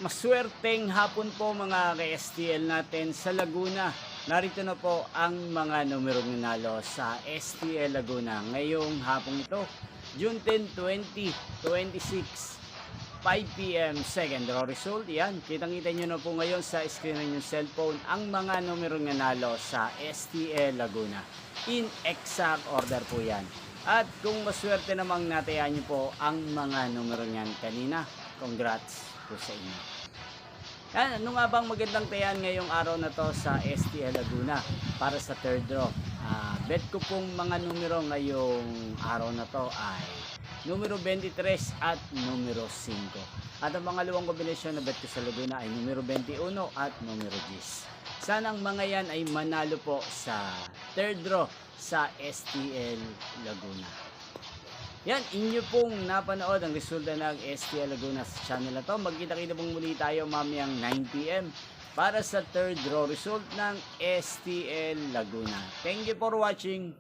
Maswerteng hapon po mga ka-STL natin sa Laguna. Narito na po ang mga numerong nanalo sa STL Laguna ngayong hapong ito, June 10, 2026, 5 p.m. second draw result. Yan, kitang-kita nyo na po ngayon sa screen ng inyong cellphone ang mga numerong nanalo sa STL Laguna. In exact order po yan. At kung maswerte namang natayaan nyo po ang mga numero niyan kanina, congrats po sa inyo. Yan, ano nga bang magandang tayan ngayong araw na to sa STL Laguna para sa third draw? Bet ko pong mga numero ngayong araw na to ay numero 23 at numero 5. At ang mga luwang kombinasyon na bet ko sa Laguna ay numero 21 at numero 10. Sana ang mga yan ay manalo po sa third draw sa STL Laguna. Yan, inyo pong napanood ang resulta ng STL Laguna sa channel na to. Magkita-kita pong muli tayo mamayang 9 p.m. para sa third draw result ng STL Laguna. Thank you for watching.